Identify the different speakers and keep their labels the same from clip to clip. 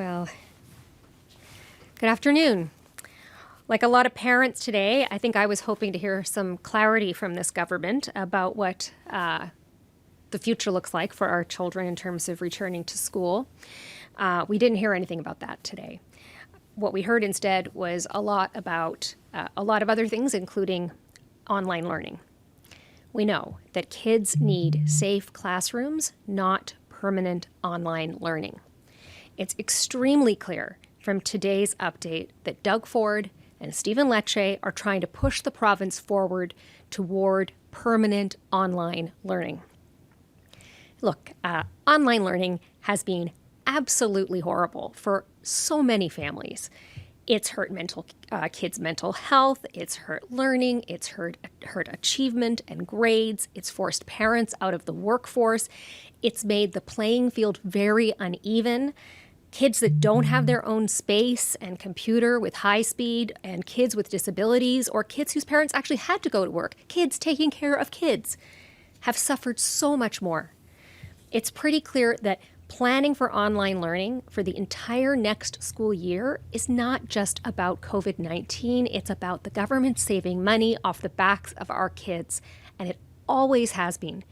Speaker 1: Well, good afternoon. Like a lot of parents today, I think I was hoping to hear some clarity from this government about what the future looks like for our children in terms of returning to school. We didn't hear anything about that today. What we heard instead was a lot about a lot of other things, including online learning. We know that kids need safe classrooms, not permanent online learning. It's extremely clear from today's update that Doug Ford and Stephen Lecce are trying to push the province forward toward permanent online learning. Look, online learning has been absolutely horrible for so many families. It's hurt kids' mental health, it's hurt learning, it's hurt achievement and grades, it's forced parents out of the workforce, it's made the playing field very uneven. Kids that don't have their own space and computer with high speed, and kids with disabilities, or kids whose parents actually had to go to work, kids taking care of kids, have suffered so much more. It's pretty clear that planning for online learning for the entire next school year is not just about COVID-19, it's about the government saving money off the backs of our kids, and it always has been.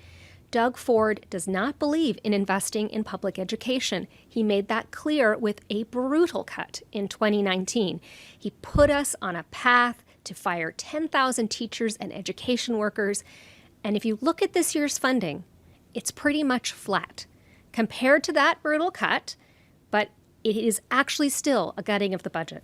Speaker 1: Doug Ford does not believe in investing in public education. He made that clear with a brutal cut in 2019. He put us on a path to fire 10,000 teachers and education workers, and if you look at this year's funding, it's pretty much flat compared to that brutal cut, but it is actually still a gutting of the budget.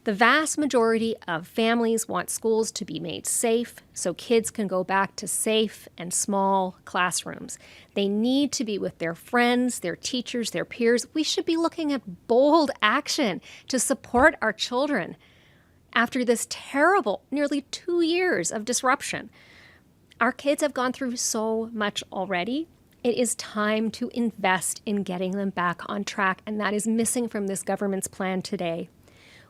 Speaker 1: The vast majority of families want schools to be made safe so kids can go back to safe and small classrooms. They need to be with their friends, their teachers, their peers. We should be looking at bold action to support our children after this terrible, nearly 2 years of disruption. Our kids have gone through so much already. It is time to invest in getting them back on track, and that is missing from this government's plan today.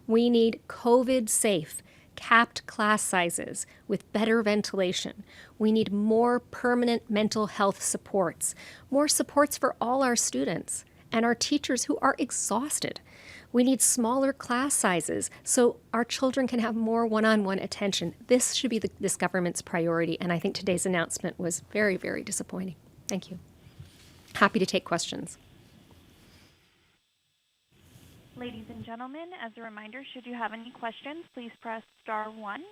Speaker 1: We need COVID-safe, capped class sizes with better ventilation. We need more permanent mental health supports, more supports for all our students and our teachers who are exhausted. We need smaller class sizes so our children can have more one-on-one attention. This should be this government's priority, and I think today's announcement was very, very disappointing. Thank you. Happy to take questions.
Speaker 2: Ladies and gentlemen, as a reminder, should you have any questions, please press star 1.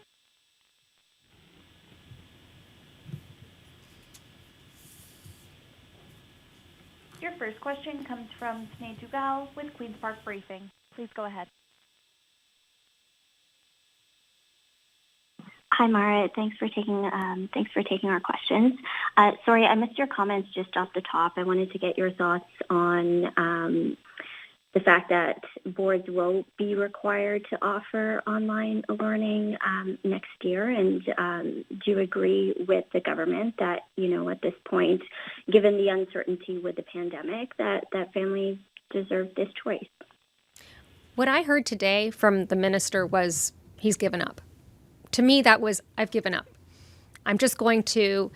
Speaker 2: Your first question comes from Sinead Dugal with Queen's Park Briefing. Please go ahead.
Speaker 3: Hi, Marit. Thanks for taking our questions. Sorry, I missed your comments just off the top. I wanted to get your thoughts on the fact that boards will be required to offer online learning next year. And do you agree with the government that, at this point, given the uncertainty with the pandemic, that families deserve this choice?
Speaker 1: What I heard today from the minister was he's given up. To me, that was, I've given up. I'm just going to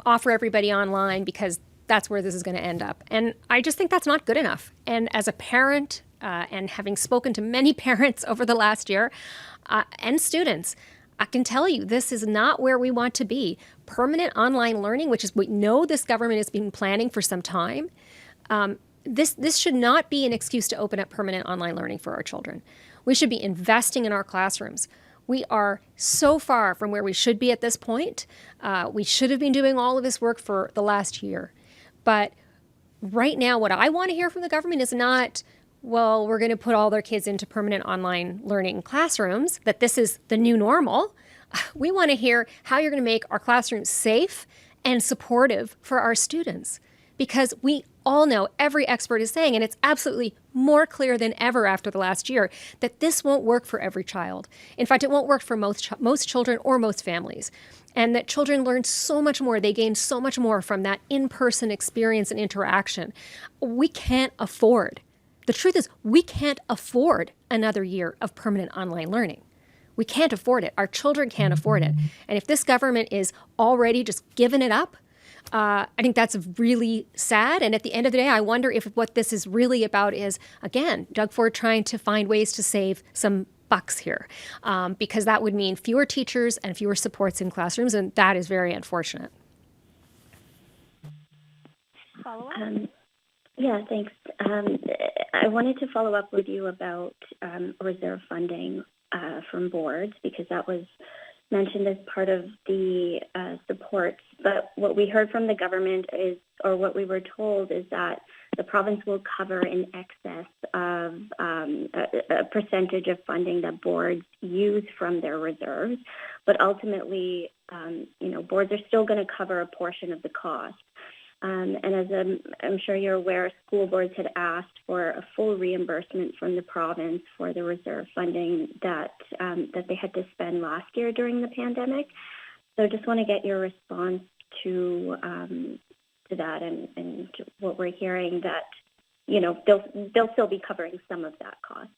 Speaker 1: offer everybody online because that's where this is going to end up. And I just think that's not good enough. And as a parent, and having spoken to many parents over the last year, and students, I can tell you this is not where we want to be. Permanent online learning, which is we know this government has been planning for some time, this should not be an excuse to open up permanent online learning for our children. We should be investing in our classrooms. We are so far from where we should be at this point. We should have been doing all of this work for the last year. But right now, what I want to hear from the government is not, well, we're going to put all their kids into permanent online learning classrooms, that this is the new normal. We want to hear how you're going to make our classrooms safe and supportive for our students. Because we all know, every expert is saying, and it's absolutely more clear than ever after the last year, that this won't work for every child. In fact, it won't work for most children or most families. And that children learn so much more, they gain so much more from that in-person experience and interaction. We can't afford, the truth is, we can't afford another year of permanent online learning. We can't afford it. Our children can't afford it. And if this government is already just giving it up, I think that's really sad. And at the end of the day, I wonder if what this is really about is, again, Doug Ford trying to find ways to save some bucks here, because that would mean fewer teachers and fewer supports in classrooms, and that is very unfortunate.
Speaker 2: Follow-up?
Speaker 3: Yeah, thanks. I wanted to follow up with you about reserve funding from boards, because that was mentioned as part of the supports. But what we heard from the government is, or what we were told, is that the province will cover in excess of a percentage of funding that boards use from their reserves. But ultimately, boards are still going to cover a portion of the cost. And as I'm sure you're aware, school boards had asked for a full reimbursement from the province for the reserve funding that they had to spend last year during the pandemic. So I just want to get your response to that, and what we're hearing, that they'll still be covering some of that cost.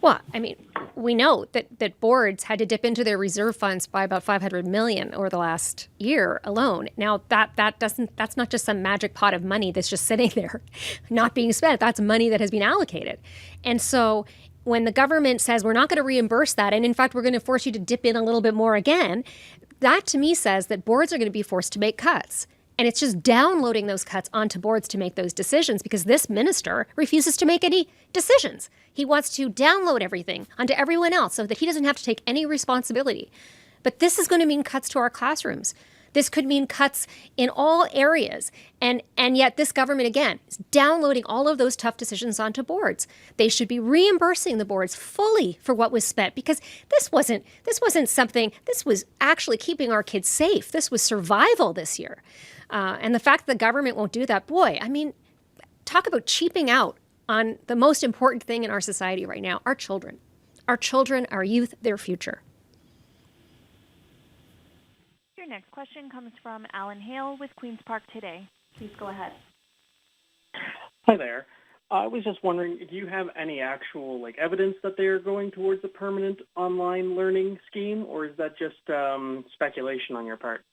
Speaker 1: Well, I mean, we know that boards had to dip into their reserve funds by about $500 million over the last year alone. Now, that's not just some magic pot of money that's just sitting there not being spent. That's money that has been allocated. And so when the government says we're not going to reimburse that, and in fact, we're going to force you to dip in a little bit more again, that to me says that boards are going to be forced to make cuts. And it's just downloading those cuts onto boards to make those decisions, because this minister refuses to make any decisions. He wants to download everything onto everyone else so that he doesn't have to take any responsibility. But this is going to mean cuts to our classrooms. This could mean cuts in all areas. And yet this government, again, is downloading all of those tough decisions onto boards. They should be reimbursing the boards fully for what was spent, because this wasn't something, this was actually keeping our kids safe. This was survival this year. And the fact that the government won't do that, boy, I mean, talk about cheaping out on the most important thing in our society right now, our children. Our children, our youth, their future.
Speaker 2: Your next question comes from Alan Hale with Queen's Park Today. Please go ahead.
Speaker 4: Hi there. I was just wondering, do you have any actual evidence that they are going towards a permanent online learning scheme, or is that just speculation on your part?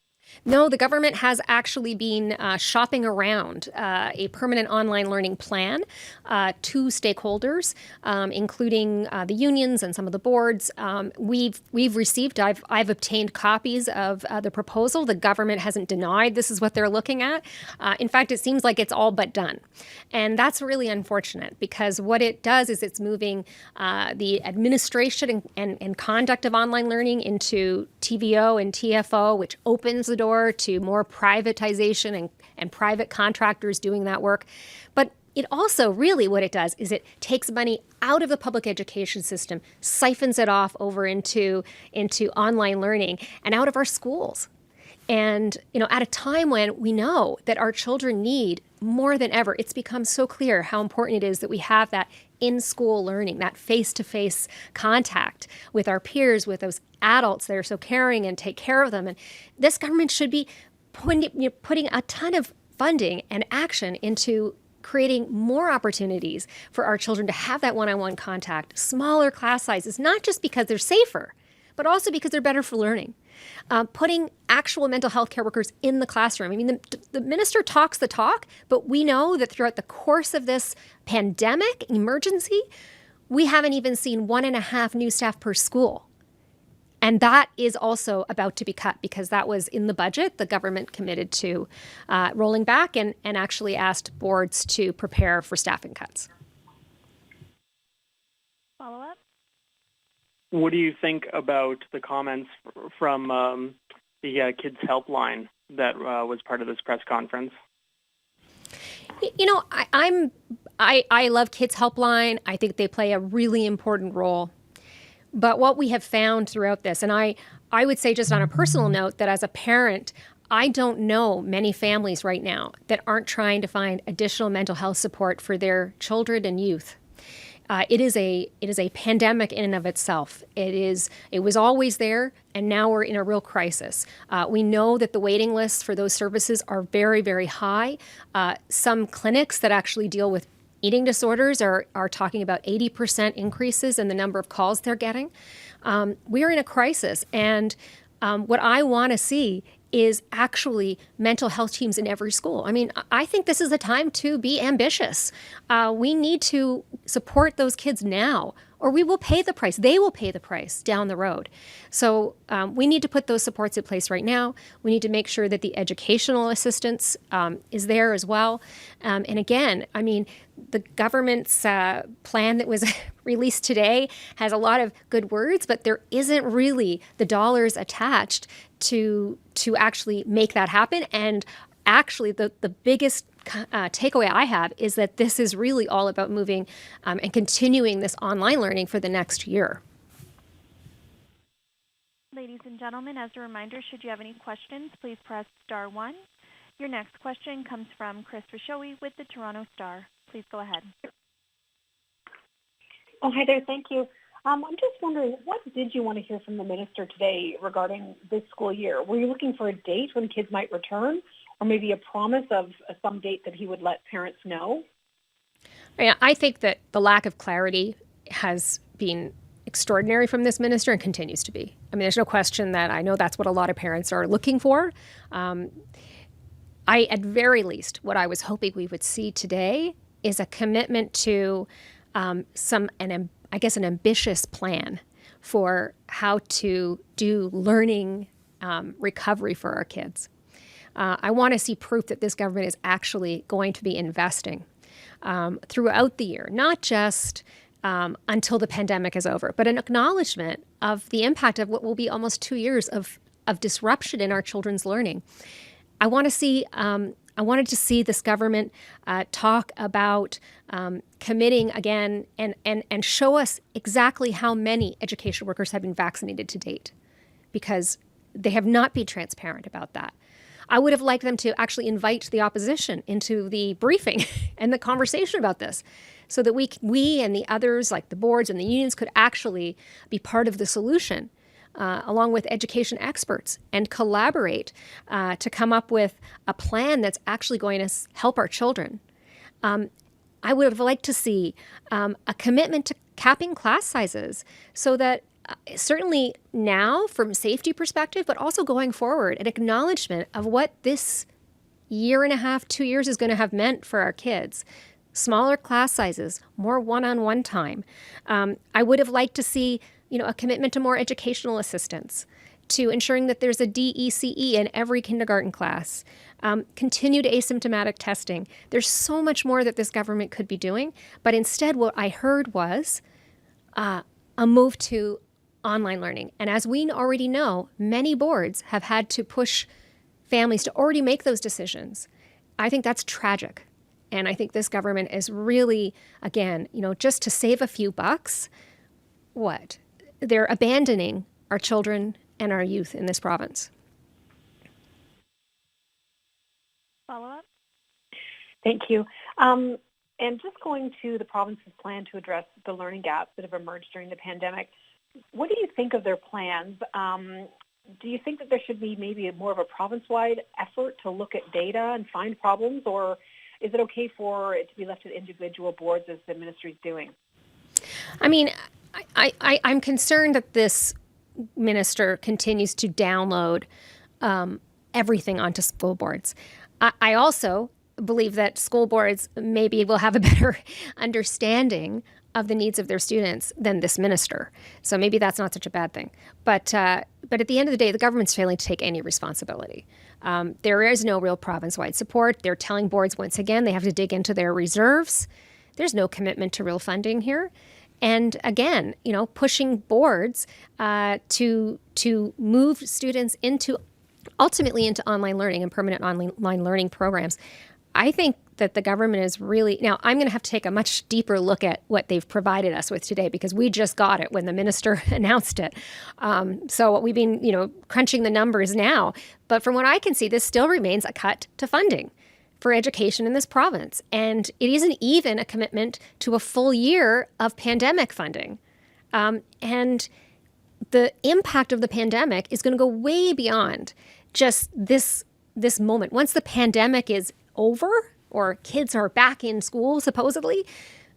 Speaker 1: No, the government has actually been shopping around a permanent online learning plan to stakeholders, including the unions and some of the boards. We've received, I've obtained copies of the proposal. The government hasn't denied this is what they're looking at. In fact, it seems like it's all but done. And that's really unfortunate, because what it does is it's moving the administration and conduct of online learning into TVO and TFO, which opens the door to more privatization and private contractors doing that work. But it also, really what it does is it takes money out of the public education system, siphons it off over into online learning and out of our schools. And, at a time when we know that our children need more than ever, it's become so clear how important it is that we have that in-school learning, that face-to-face contact with our peers, with those adults that are so caring and take care of them. And this government should be putting a ton of funding and action into creating more opportunities for our children to have that one-on-one contact, smaller class sizes, not just because they're safer, but also because they're better for learning. Putting actual mental health care workers in the classroom. I mean, the minister talks the talk, but we know that throughout the course of this pandemic emergency, we haven't even seen 1.5 new staff per school. And that is also about to be cut, because that was in the budget. The government committed to rolling back and actually asked boards to prepare for staffing cuts.
Speaker 2: Follow up?
Speaker 4: What do you think about the comments from the Kids Helpline that was part of this press conference?
Speaker 1: I love Kids Helpline. I think they play a really important role. But what we have found throughout this, and I would say just on a personal note, that as a parent, I don't know many families right now that aren't trying to find additional mental health support for their children and youth. It is a pandemic in and of itself. It was always there, and now we're in a real crisis. We know that the waiting lists for those services are very, very high. Some clinics that actually deal with eating disorders are talking about 80% increases in the number of calls they're getting. We're in a crisis, and what I want to see is actually mental health teams in every school. I mean, I think this is a time to be ambitious. We need to support those kids now, or we will pay the price. They will pay the price down the road. So we need to put those supports in place right now. We need to make sure that the educational assistance is there as well. And again, I mean, the government's plan that was released today has a lot of good words, but there isn't really the dollars attached to actually make that happen. And actually, the biggest takeaway I have is that this is really all about moving and continuing this online learning for the next year.
Speaker 2: Ladies and gentlemen, as a reminder, should you have any questions, please press star 1. Your next question comes from Chris Rishowi with the Toronto Star. Please go ahead.
Speaker 5: Oh, hi there. Thank you. I'm just wondering, what did you want to hear from the minister today regarding this school year? Were you looking for a date when kids might return, or maybe a promise of some date that he would let parents know?
Speaker 1: I think that the lack of clarity has been extraordinary from this minister and continues to be. I mean, there's no question that I know that's what a lot of parents are looking for. At very least, what I was hoping we would see today is a commitment to an ambitious plan for how to do learning recovery for our kids. I want to see proof that this government is actually going to be investing throughout the year, not just until the pandemic is over, but an acknowledgement of the impact of what will be almost 2 years of disruption in our children's learning. I wanted to see this government talk about committing again and show us exactly how many education workers have been vaccinated to date, because they have not been transparent about that. I would have liked them to actually invite the opposition into the briefing and the conversation about this, so that we and the others, like the boards and the unions, could actually be part of the solution, along with education experts, and collaborate to come up with a plan that's actually going to help our children. I would have liked to see a commitment to capping class sizes, so that certainly now from a safety perspective, but also going forward, an acknowledgement of what this year and a half, 2 years is going to have meant for our kids. Smaller class sizes, more one-on-one time. I would have liked to see, a commitment to more educational assistance, to ensuring that there's a DECE in every kindergarten class, continued asymptomatic testing. There's so much more that this government could be doing, but instead what I heard was a move to online learning. And as we already know, many boards have had to push families to already make those decisions. I think that's tragic. And I think this government is really, again, just to save a few bucks, they're abandoning our children and our youth in this province.
Speaker 2: Follow-up?
Speaker 5: Thank you. And just going to the province's plan to address the learning gaps that have emerged during the pandemic, what do you think of their plans? Do you think that there should be maybe more of a province-wide effort to look at data and find problems, or is it okay for it to be left to individual boards as the ministry is doing?
Speaker 1: I mean, I'm concerned that this minister continues to download everything onto school boards. I also believe that school boards maybe will have a better understanding of the needs of their students than this minister. So maybe that's not such a bad thing. But at the end of the day, the government's failing to take any responsibility. There is no real province-wide support. They're telling boards once again they have to dig into their reserves. There's no commitment to real funding here. And again, pushing boards to move students ultimately into online learning and permanent online learning programs. I think that the government is really, now I'm going to have to take a much deeper look at what they've provided us with today, because we just got it when the minister announced it. So we've been, crunching the numbers now. But from what I can see, this still remains a cut to funding for education in this province. And it isn't even a commitment to a full year of pandemic funding. And the impact of the pandemic is going to go way beyond just this moment. Once the pandemic is over, or kids are back in school, supposedly,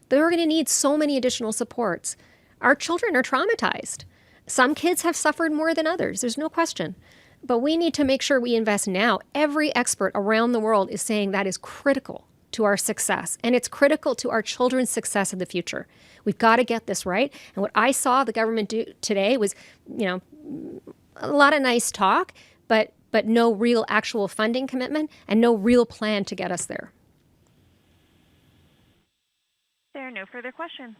Speaker 1: they're going to need so many additional supports. Our children are traumatized. Some kids have suffered more than others. There's no question. But we need to make sure we invest now. Every expert around the world is saying that is critical to our success, and it's critical to our children's success in the future. We've got to get this right. And what I saw the government do today was, a lot of nice talk, but no real actual funding commitment and no real plan to get us there.
Speaker 2: There are no further questions.